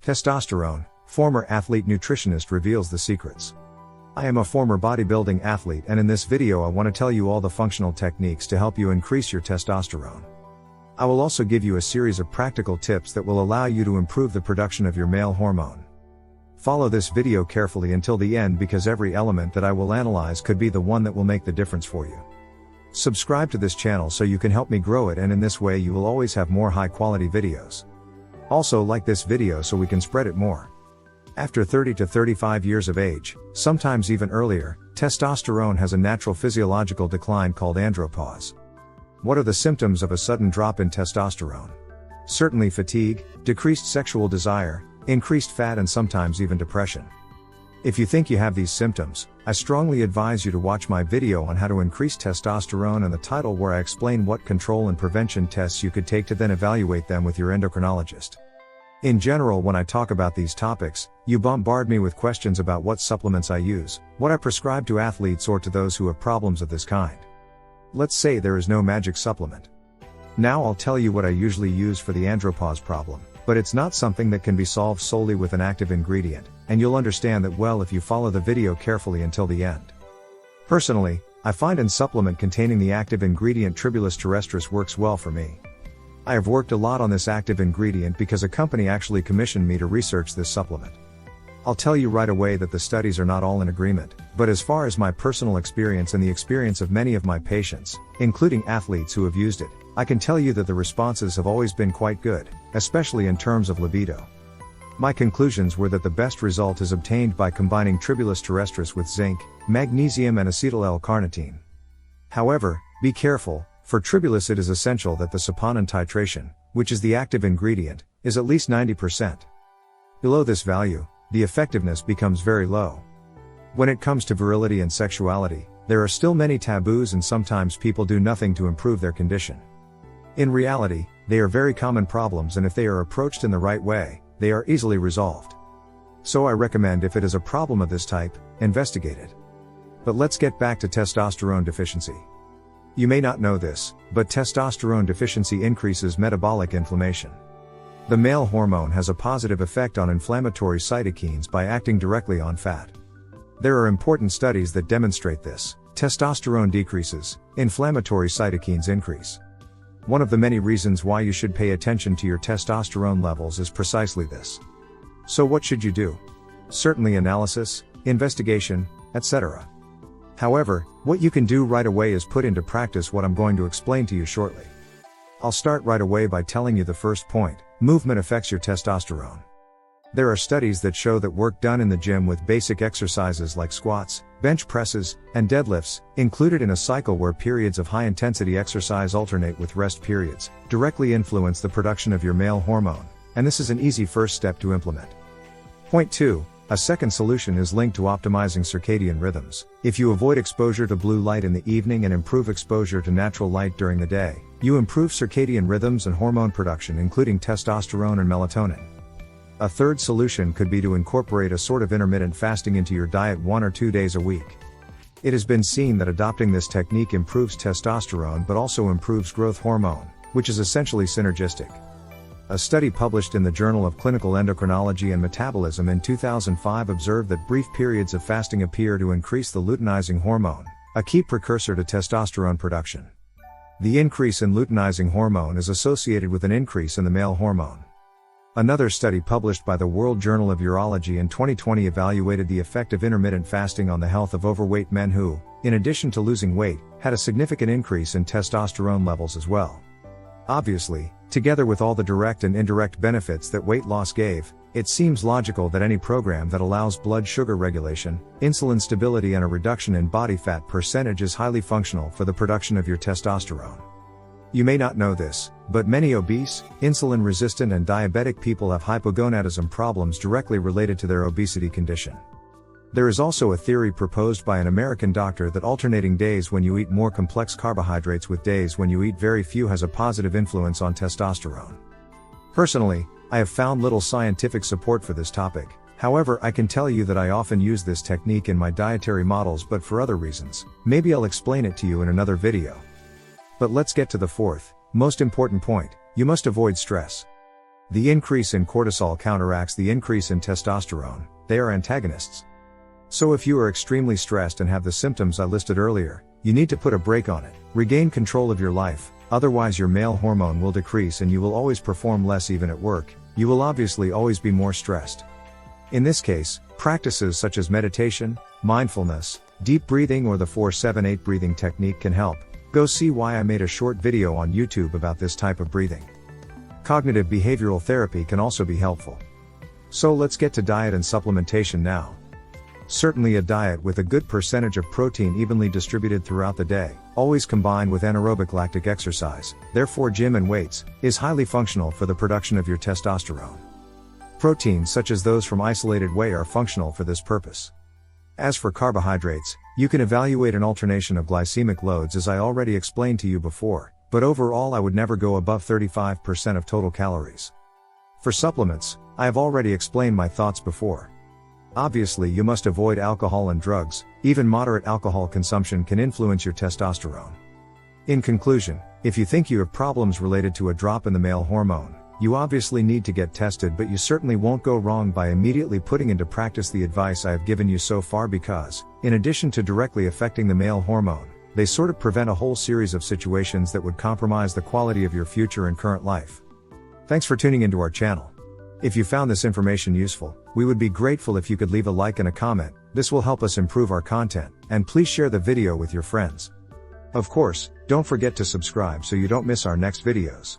Testosterone, former athlete nutritionist reveals the secrets. I am a former bodybuilding athlete, and in this video I want to tell you all the functional techniques to help you increase your testosterone. I will also give you a series of practical tips that will allow you to improve the production of your male hormone. Follow this video carefully until the end, because every element that I will analyze could be the one that will make the difference for you. Subscribe to this channel so you can help me grow it, and in this way you will always have more high quality videos. Also like this video so we can spread it more. After 30 to 35 years of age, sometimes even earlier, testosterone has a natural physiological decline called andropause. What are the symptoms of a sudden drop in testosterone? Certainly fatigue, decreased sexual desire, increased fat, and sometimes even depression. If you think you have these symptoms, I strongly advise you to watch my video on how to increase testosterone and the title, where I explain what control and prevention tests you could take to then evaluate them with your endocrinologist. In general, when I talk about these topics, you bombard me with questions about what supplements I use, what I prescribe to athletes or to those who have problems of this kind. Let's say there is no magic supplement. Now I'll tell you what I usually use for the andropause problem, but it's not something that can be solved solely with an active ingredient, and you'll understand that well if you follow the video carefully until the end. Personally, I find a supplement containing the active ingredient Tribulus terrestris works well for me. I have worked a lot on this active ingredient because a company actually commissioned me to research this supplement. I'll tell you right away that the studies are not all in agreement, but as far as my personal experience and the experience of many of my patients, including athletes who have used it, I can tell you that the responses have always been quite good, especially in terms of libido. My conclusions were that the best result is obtained by combining Tribulus terrestris with zinc, magnesium and acetyl L-carnitine. However, be careful. For Tribulus it is essential that the saponin titration, which is the active ingredient, is at least 90%. Below this value, the effectiveness becomes very low. When it comes to virility and sexuality, there are still many taboos, and sometimes people do nothing to improve their condition. In reality, they are very common problems, and if they are approached in the right way, they are easily resolved. So I recommend, if it is a problem of this type, investigate it. But let's get back to testosterone deficiency. You may not know this, but testosterone deficiency increases metabolic inflammation. The male hormone has a positive effect on inflammatory cytokines by acting directly on fat. There are important studies that demonstrate this. Testosterone decreases, inflammatory cytokines increase. One of the many reasons why you should pay attention to your testosterone levels is precisely this. So what should you do? Certainly analysis, investigation, etc. However, what you can do right away is put into practice what I'm going to explain to you shortly. I'll start right away by telling you the first point: movement affects your testosterone. There are studies that show that work done in the gym with basic exercises like squats, bench presses, and deadlifts, included in a cycle where periods of high-intensity exercise alternate with rest periods, directly influence the production of your male hormone, and this is an easy first step to implement. Point 2. A second solution is linked to optimizing circadian rhythms. If you avoid exposure to blue light in the evening and improve exposure to natural light during the day, you improve circadian rhythms and hormone production, including testosterone and melatonin. A third solution could be to incorporate a sort of intermittent fasting into your diet 1 or 2 days a week. It has been seen that adopting this technique improves testosterone but also improves growth hormone, which is essentially synergistic. A study published in the Journal of Clinical Endocrinology and Metabolism in 2005 observed that brief periods of fasting appear to increase the luteinizing hormone, a key precursor to testosterone production. The increase in luteinizing hormone is associated with an increase in the male hormone. Another study published by the World Journal of Urology in 2020 evaluated the effect of intermittent fasting on the health of overweight men who, in addition to losing weight, had a significant increase in testosterone levels as well. Obviously, together with all the direct and indirect benefits that weight loss gave, it seems logical that any program that allows blood sugar regulation, insulin stability and a reduction in body fat percentage is highly functional for the production of your testosterone. You may not know this, but many obese, insulin-resistant and diabetic people have hypogonadism problems directly related to their obesity condition. There is also a theory proposed by an American doctor that alternating days when you eat more complex carbohydrates with days when you eat very few has a positive influence on testosterone. Personally, I have found little scientific support for this topic. However, I can tell you that I often use this technique in my dietary models, but for other reasons. Maybe I'll explain it to you in another video. But let's get to the fourth, most important point: you must avoid stress. The increase in cortisol counteracts the increase in testosterone, they are antagonists. So if you are extremely stressed and have the symptoms I listed earlier, you need to put a brake on it, regain control of your life, otherwise your male hormone will decrease and you will always perform less even at work, you will obviously always be more stressed. In this case, practices such as meditation, mindfulness, deep breathing or the 4-7-8 breathing technique can help. Go see why I made a short video on YouTube about this type of breathing. Cognitive behavioral therapy can also be helpful. So let's get to diet and supplementation now. Certainly a diet with a good percentage of protein evenly distributed throughout the day, always combined with anaerobic lactic exercise, therefore gym and weights, is highly functional for the production of your testosterone. Proteins such as those from isolated whey are functional for this purpose. As for carbohydrates, you can evaluate an alternation of glycemic loads as I already explained to you before, but overall I would never go above 35% of total calories. For supplements, I have already explained my thoughts before. Obviously you must avoid alcohol and drugs, even moderate alcohol consumption can influence your testosterone. In conclusion, if you think you have problems related to a drop in the male hormone, you obviously need to get tested, but you certainly won't go wrong by immediately putting into practice the advice I have given you so far because, in addition to directly affecting the male hormone, they sort of prevent a whole series of situations that would compromise the quality of your future and current life. Thanks for tuning into our channel. If you found this information useful, we would be grateful if you could leave a like and a comment. This will help us improve our content, and please share the video with your friends. Of course, don't forget to subscribe so you don't miss our next videos.